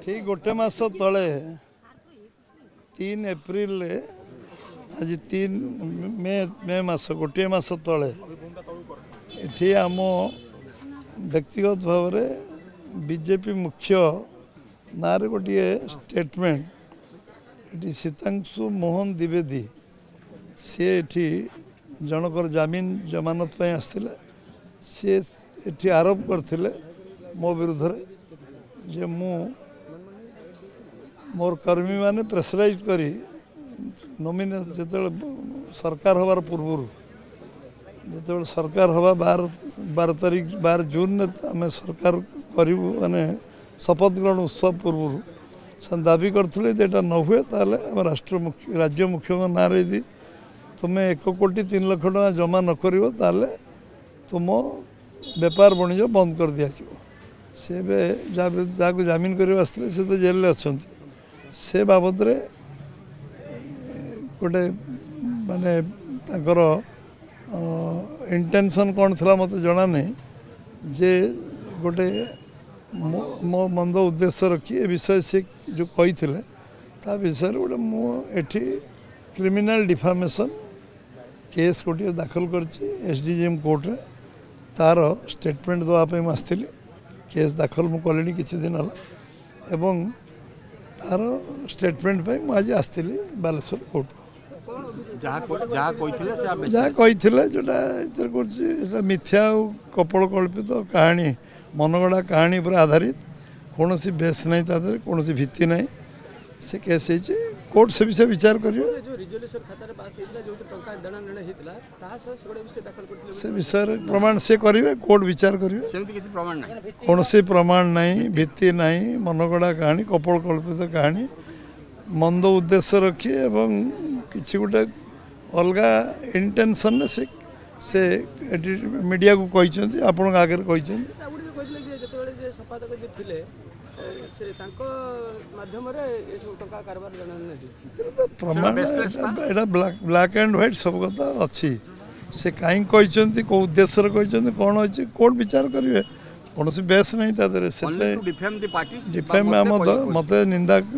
ठीक गोटे मास तले 3 एप्रिल आज 3 मे मास गोटे मास तले ये आम व्यक्तिगत भाव बीजेपी मुख्य ना गोटे स्टेटमेंट ये सीतांशु मोहन द्विवेदी सी जनकर जमीन जमानत आसते सी एटी आरोप करते मो विरुद्ध जे मु मोर कर्मी माने प्रेसराइज करी नॉमिनेशन जिते सरकार हबार पूर्व जिते सरकार हवा 12 तारीख 12 जून ने आम सरकार करूँ माने शपथ ग्रहण उत्सव पूर्व से दाबी करते न हुए ताल राज्य मुख्य ना यदि तुम्हें 1 कोटी 3 लाख टका जमा न कर तुम बेपार वाणिज्य बंद कर दिया से जहाँ जमीन कर से तो जेल अच्छा से बाबद गोटे माने इंटेंशन कौन थी मत जना नहीं जे गोटे मो मंद उद्देश्य रखी ए विषय से जो कही ता विषय गोटे मुझे क्रिमिनल डिफामेशन केस गोटे दाखल कर एसडीजीएम कोर्ट रे तार स्टेटमेंट देवाई आसती केस दाखल मु कले किसी दिन है एवं तार स्टेटमेंट मुझे आसती बालेश्वर कोर्ट जहाँ कही जोटा मिथ्या कपल कल्पित कहानी मनगढ़ा कहानी पर आधारित कौन सी बेस नहीं तादर कौन सी भित्ति नहीं से केस कोर्ट से विषय विचार कर विषय प्रमाण से करेंगे कोर्ट विचार करेंगे कौन सी प्रमाण नहीं भित्ति नहीं मनगढ़ा कहानी कपल कल्पित कहानी मंद उद्देश्य रखी एवं किसी गोटे अलग इंटेंशन से मीडिया को कहते आपण आगे कहते ब्लैक एंड व्हाइट सब कथा अच्छी से कहीं कहते कौ उद्देश्य कहते कौन अच्छी कोर्ट विचार करेंगे कौन सी बेस नहीं डिफेम मत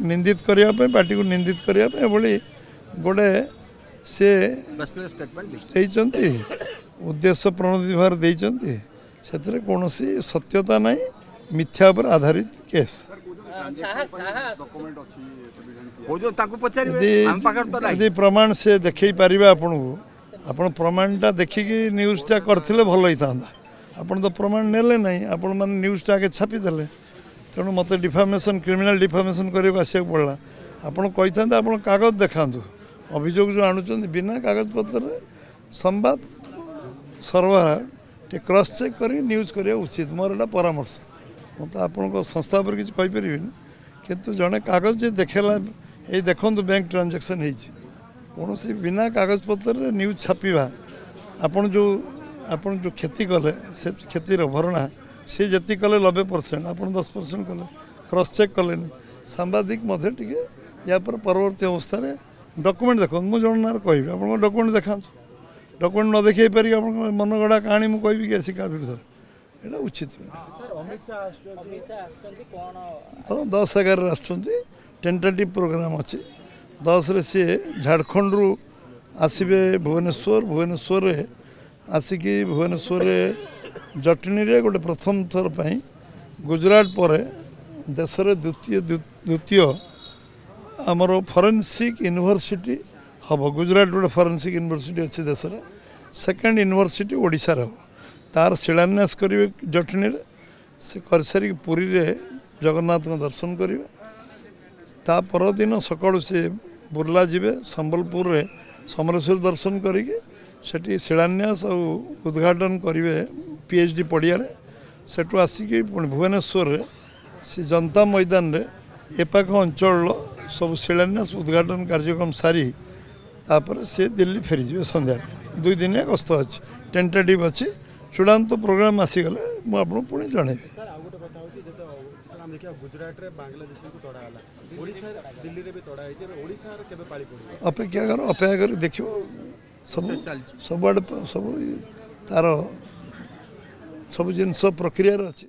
निंदित करने पार्टी को निंदित करने गोटे से उद्देश्य प्रणोदित भाव देते से कौन सी सत्यता नहीं मिथ्या पर आधारित केस यदि प्रमाण से देखई पारे आपन को आप प्रमाणटा देखिकी न्यूज़टा करथिले भल होता आपन तो प्रमाण नेले नहीं आपण माने न्यूज़टा आगे छापीदे तेणु मत डिफामेशन क्रिमिनल डिफामेशन करने आसा पड़ा आपड़ कही था आप कागज देखा अभियोग जो आणुचंद बिना कागज पत्र संवाद सरबराह क्रॉस चेक कर न्यूज करा उचित मोर एटा परामर्श मत आप संस्था पर किसी कहीपर किंतु जड़े कागज देखेला ये देखु बैंक ट्रांजेक्शन कौन सी बिना कागज पत्र न्यूज छापा आपन जो क्षति कले से क्षतिर भरणा सी जी कले 90% आप 10% कले क्रॉस चेक कले सांबादिक टे या पर परवर्ती अवस्था डॉक्यूमेंट देखो मुझे जन ना कहि आप डॉक्यूमेंट देखा डॉक्यूमेंट न देखी पारि मनगढ़ा कहानी मुझे कहि कि क्या विरुद्ध एटा उचित तो 10-11 टेंटेटिव प्रोग्राम अच्छी 10 रे सी झारखंड रु आसबे भुवनेश्वर आसिकी भुवनेश्वर जटनी रे गोटे प्रथम थर पर गुजरात पर देश द्वितीय आमर फॉरेंसिक यूनिवर्सिटी हम गुजरात गोटे फॉरेंसिक यूनिवर्सिटी अच्छी देश में सेकेंड यूनिवर्सिटी ओडिशा हम तार शिलान्यास करेंगे जटनी से कर सारी पुरी रे जगन्नाथ को दर्शन करेंगे ता परदिन सकाळु से बुर्ला जीवे संबलपुर रे समलेश्वर दर्शन करिके सेठी शिलान्यास और उद्घाटन करेंगे पीएचडी पड़िया सेठू आसिकी भुवनेश्वर से जनता मैदान रे एपाख अंचल सब शिलान्यास उद्घाटन कार्यक्रम सारी तापर से दिल्ली फेरीजे संध्यार 2 दिन गस्त अच्छी टेंटेटिव अच्छी चूड़ांत प्रोग्राम आसीगले मुझे पुणी जनइबी अपेक्षा कर देख सब तार सब जिनस प्रक्रिया अच्छी।